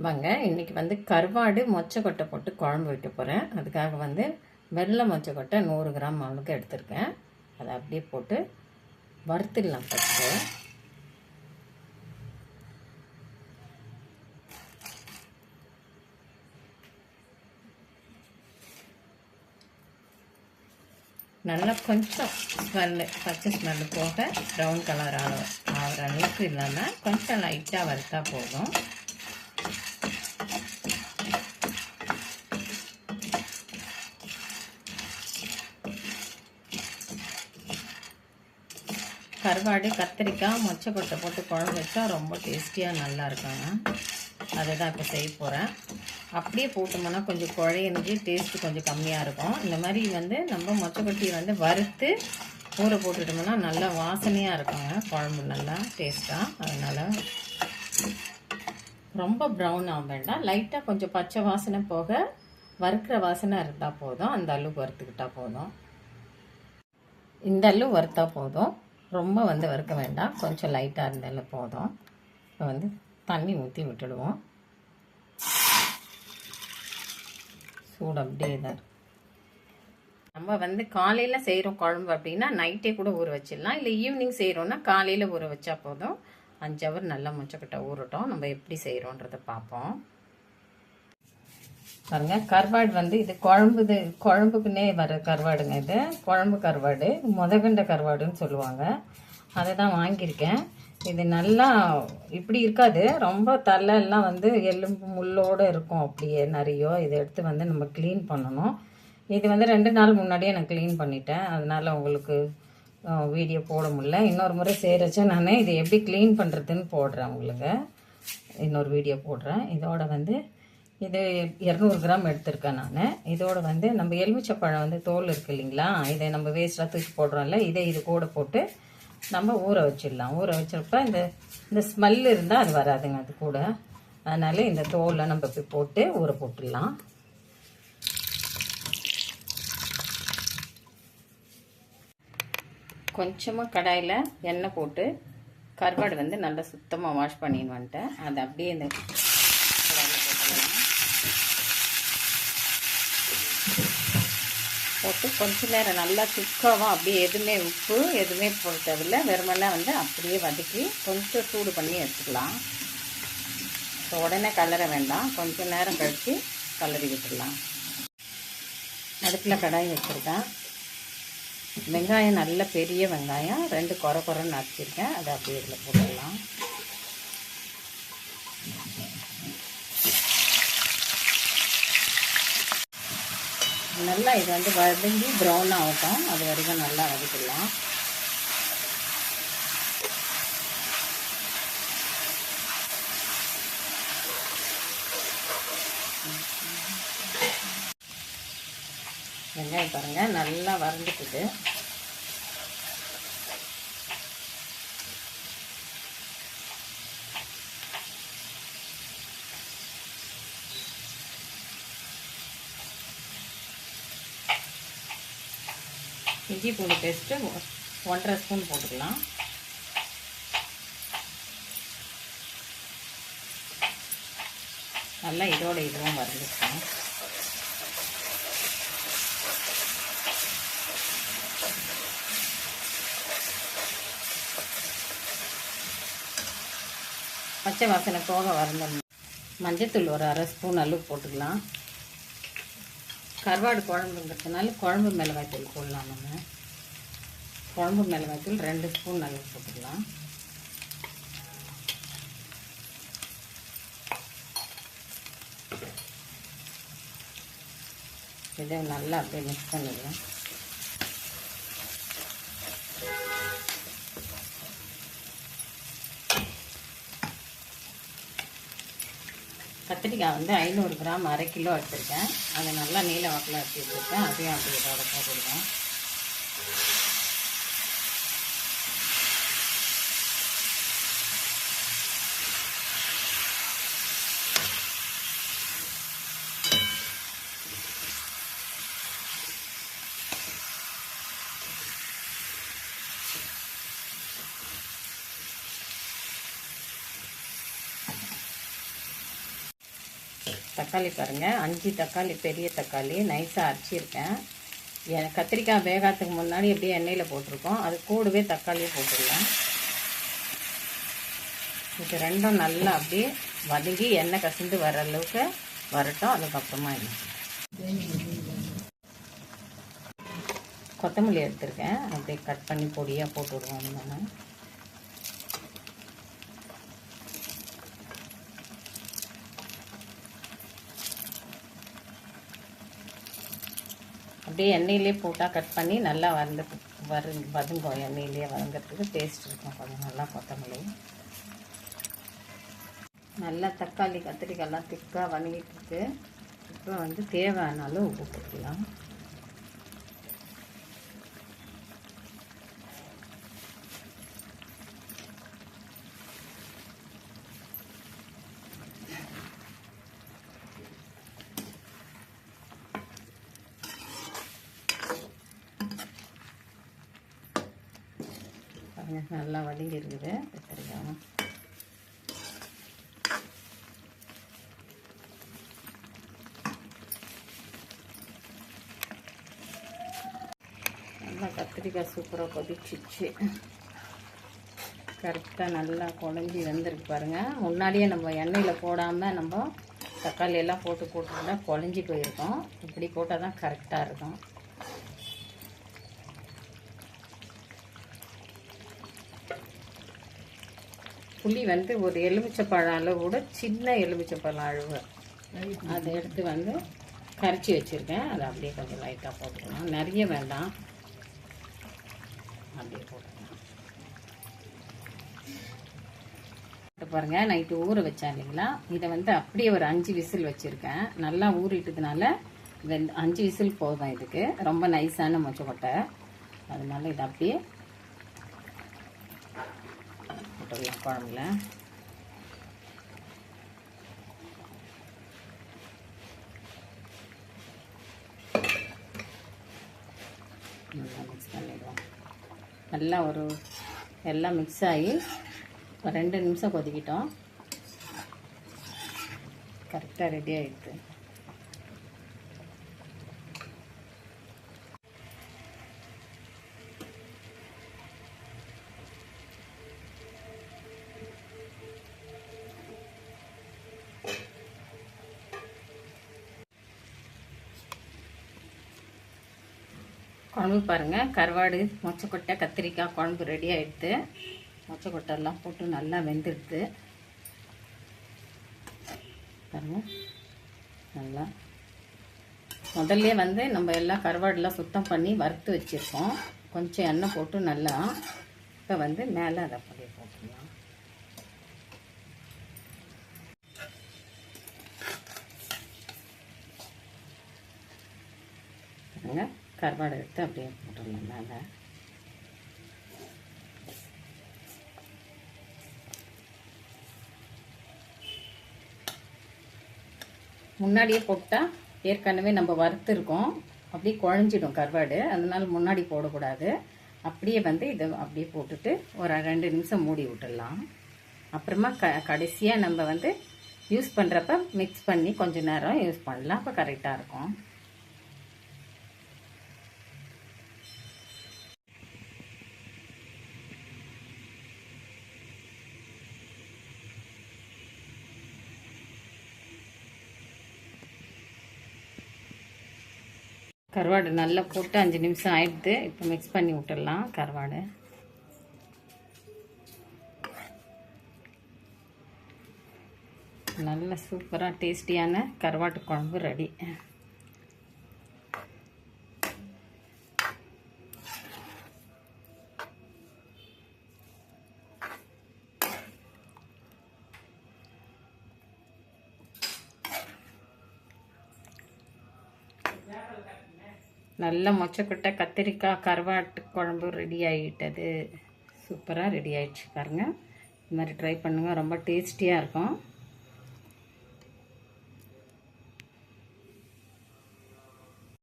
வாங்க இன்றைக்கி வந்து கருவாடு மொச்சக்கொட்டை போட்டு குழம்பு வைக்க போகிறேன். அதுக்காக வந்து வெள்ளை மொச்சக்கொட்டை 100 கிராம் அளவுக்கு எடுத்திருக்கேன். அதை அப்படியே போட்டு வறுத்துடலாம். ஃபஸ்ட்டு நல்லா கொஞ்சம் ஸ்மெல்லு பச்சை ஸ்மெல்லு போக ப்ரௌன் கலர் ஆகிற அளவுக்கு இல்லாமல் கொஞ்சம் லைட்டாக வறுத்தா போதும். கருவாடு கத்திரிக்காய் மொச்சக்கொட்டை போட்டு குழம்பு வச்சா ரொம்ப டேஸ்டியாக நல்லா இருக்குங்க. அதை தான் இப்போ செய்ய போகிறேன். அப்படியே போட்டோம்னா கொஞ்சம் குழையினது டேஸ்ட்டு கொஞ்சம் கம்மியாக இருக்கும். இந்த மாதிரி வந்து நம்ம மொச்சக்கொட்டியை வந்து வறுத்து ஊற போட்டுட்டோம்னா நல்லா வாசனையாக இருக்குங்க. குழம்பு நல்லா டேஸ்ட்டாக. அதனால் ரொம்ப ப்ரௌன் ஆக வேண்டாம், லைட்டாக கொஞ்சம் பச்சை வாசனை போக வறுக்கிற வாசனை இருந்தால் போதும். அந்த அளவுக்கு வறுத்துக்கிட்டால் போதும். இந்த அளவு வறுத்தா போதும், ரொம்ப வந்து வறுக்க வேண்டாம், கொஞ்சம் லைட்டாக இருந்தாலும் போதும். இப்போ வந்து தண்ணி ஊற்றி விட்டுடுவோம். சூடு அப்படியே தான். நம்ம வந்து காலையில் செய்கிறோம் குழம்பு அப்படின்னா நைட்டே கூட ஊற வச்சிடலாம். இல்லை ஈவினிங் செய்கிறோன்னா காலையில் ஊற வச்சா போதும். 5 ஹவர் நல்லா மொச்சக்கொட்டை ஊறட்டும். நம்ம எப்படி செய்கிறோன்றதை பார்ப்போம். பாருங்க, கருவாடு வந்து இது குழம்புக்குன்னே வர கருவாடுங்க. இது குழம்பு கருவாடு, முதகண்ட கருவாடுன்னு சொல்லுவாங்க. அதை தான் வாங்கியிருக்கேன். இது நல்லா இப்படி இருக்காது, ரொம்ப தலையெல்லாம் வந்து எலும்பு முள்ளோடு இருக்கும். அப்படியே நிறைய இதை எடுத்து வந்து நம்ம க்ளீன் பண்ணணும். இது வந்து 2 நாள் முன்னாடியே நான் க்ளீன் பண்ணிட்டேன். அதனால் உங்களுக்கு வீடியோ போட முடியல. இன்னொரு முறை செய்கிறச்ச நான் இதை எப்படி க்ளீன் பண்ணுறதுன்னு போடுறேன். உங்களுக்கு இன்னொரு வீடியோ போடுறேன். இதோட வந்து இது 200 கிராம் எடுத்திருக்கேன் நான். இதோட வந்து நம்ம எலுமிச்சப்பழம் வந்து தோல் இருக்குது இல்லைங்களா, இதை நம்ம வேஸ்ட்டாக தூக்கி போடுறோம்ல, இது கூட போட்டு நம்ம ஊற வச்சிடலாம். ஊற வச்சிருப்ப இந்த ஸ்மெல் இருந்தால் அது வராதுங்க அது கூட. அதனால் இந்த தோலை நம்ம போய் போட்டு ஊற போட்டுடலாம். கொஞ்சமாக கடாயில் எண்ணெய் போட்டு கருவாடு வந்து நல்லா சுத்தமாக வாஷ் பண்ணின்னு வந்துட்டேன். அதை அப்படியே இந்த கடாயில் போட்டுடலாம். போட்டு கொஞ்ச நேரம் நல்லா சுக்காவாக அப்படியே எதுவுமே உப்பு எதுவுமே போட்டதில்லை, வெறுமெல்லாம் வந்து அப்படியே வதக்கி கொஞ்சம் சூடு பண்ணி எடுத்துக்கலாம். ஸோ உடனே கலர வேண்டாம், கொஞ்சம் நேரம் கழித்து கலரி விட்டுடலாம். அடுப்பில் கடாய் வச்சுருக்கேன். வெங்காயம் நல்ல பெரிய வெங்காயம் 2 குறைன்னு நறுக்கியிருக்கேன். அதை அப்படியே இதில் போட்டுடலாம். நல்லா இது வந்து வதங்கி ப்ரௌன் ஆகட்டும், அது வரைக்கும் நல்லா வதக்கிடலாம். வெங்காயம் பாருங்கள் நல்லா வதங்கிட்டுது. இஞ்சி பூண்டு பேஸ்ட்டு 1.5 ஸ்பூன் போட்டுக்கலாம். நல்லா இதோட இதுவும் வதங்கிக்கலாம். பச்சை வாசனை போக வரணும். மஞ்சத்தூள் ஒரு 1/2 ஸ்பூன் அளவு போட்டுக்கலாம். கருவாடு குழம்புங்கிறதுனால குழம்பு மிளகாய்த்தூள் போடலாம். நம்ம குழம்பு மிளகாய்த்தூள் 2 ஸ்பூன் அளவு போட்டுக்கலாம். இதை நல்லா அப்படியே மிக்ஸ் பண்ணிடலாம். கத்திரிக்காய் வந்து 500 கிராம் 1/2 கிலோ எடுத்துருக்கேன். அதை நல்லா நீல வாக்கில் எடுத்து வச்சுருக்கேன். அதையும் அப்படி இதோட போட்டுருக்கேன். தக்காளி பாருங்கள், 5 தக்காளி, பெரிய தக்காளி நைஸாக அரைச்சிருக்கேன். கத்திரிக்காய் வேகாத்துக்கு முன்னாடி அப்படியே எண்ணெயில் போட்டிருக்கோம். அது கூடவே தக்காளியும் போட்டுடலாம். இது ரெண்டும் நல்லா அப்படியே வதங்கி எண்ணெய் கசிந்து வர அளவுக்கு வரட்டும். அதுக்கப்புறமா என்ன கொத்தமல்லி எடுத்துருக்கேன், அப்படியே கட் பண்ணி பொடியாக போட்டு விடுவோம். நம்ம அப்படியே எண்ணெயிலே போட்டால் கட் பண்ணி நல்லா வதங்கும். எண்ணெயிலே வதங்கிறதுக்கு டேஸ்ட் இருக்கும் கொஞ்சம் நல்லா. கொத்தமல்லி நல்லா தக்காளி கத்திரிக்காயெல்லாம் திக்காக வதங்கிட்டு இருக்கு. இப்போ வந்து தேவையான அளவு உப்பு போட்டுக்கலாம். நல்லா வதங்கி இருக்குது கத்திரிக்காய். நல்லா கத்திரிக்காய் சூப்பராக கொதிச்சிச்சு. கரெக்டாக நல்லா குழஞ்சி வெந்திருக்கு பாருங்கள். முன்னாடியே நம்ம எண்ணெயில் போடாமல் நம்ம தக்காளி எல்லாம் போட்டுருந்தா குழஞ்சி போயிருக்கோம். இப்படி போட்டால் தான் கரெக்டாக இருக்கும். புளி வந்து ஒரு எலுமிச்சப்பழம் அளவு கூட, சின்ன எலுமிச்சப்பழம் அளவு அதை எடுத்து வந்து கரைச்சி வச்சுருக்கேன். அதை அப்படியே கொஞ்சம் லைட்டாக போட்டுக்கலாம், நிறைய வேண்டாம், அப்படியே போட்டுக்கலாம். பாருங்கள், நைட்டு ஊற வச்சேன் இல்லைங்களா, இதை வந்து அப்படியே ஒரு 5 விசில் வச்சுருக்கேன். நல்லா ஊறிட்டதுனால 5 விசில் போதும். இதுக்கு ரொம்ப நைஸான மொச்சக்கொட்டை, அதனால இதை அப்படியே குழம்புல நல்லா மிக்ஸ் பண்ணிடுவோம். நல்லா எல்லாம் மிக்ஸ் ஆகி 2 நிமிஷம் கொதிக்கிட்டோம். கரெக்டாக ரெடி ஆகிடுது. குழம்பு பாருங்கள், கருவாடு, மொச்சக்கொட்டை, கத்திரிக்காய் குழம்பு ரெடி ஆகிடுது. மொச்சக்கொட்டை எல்லாம் போட்டு நல்லா வெந்துடுது பாருங்கள். நல்லா முதல்ல வந்து நம்ம எல்லாம் கருவாடெல்லாம் சுத்தம் பண்ணி வறுத்து வச்சுருக்கோம். கொஞ்சம் எண்ணெய் போட்டு நல்லா இப்போ வந்து மேலே அதை அப்படியே போட்டுடலாம். பாருங்கள், கருவாடை எடுத்து அப்படியே போட்டுடலாம் மேலே. முன்னாடியே போட்டால் ஏற்கனவே நம்ம வறுத்துருக்கோம், அப்படியே குழஞ்சிடும் கருவாடு, அதனால முன்னாடி போடக்கூடாது. அப்படியே வந்து இதை அப்படியே போட்டுட்டு ஒரு 2 நிமிஷம் மூடி விட்டுடலாம். அப்புறமா கடைசியாக நம்ம வந்து யூஸ் பண்ணுறப்ப மிக்ஸ் பண்ணி கொஞ்சம் நேரம் யூஸ் பண்ணலாம். அப்போ கரெக்டாக இருக்கும். கருவாடு நல்லா போட்டு 5 நிமிஷம் ஆயிடுது. இப்போ மிக்ஸ் பண்ணி விட்டுடலாம் கருவாடு. நல்ல சூப்பராக டேஸ்டியான கருவாட்டு குழம்பு ரெடி. நல்ல மொச்சக்கொட்டை, கத்திரிக்காய், கருவாட்டு குழம்பு ரெடி ஆகிட்டது. சூப்பராக ரெடி ஆகிடுச்சு பாருங்கள். இது மாதிரி ட்ரை பண்ணுங்கள், ரொம்ப டேஸ்டியாக இருக்கும்.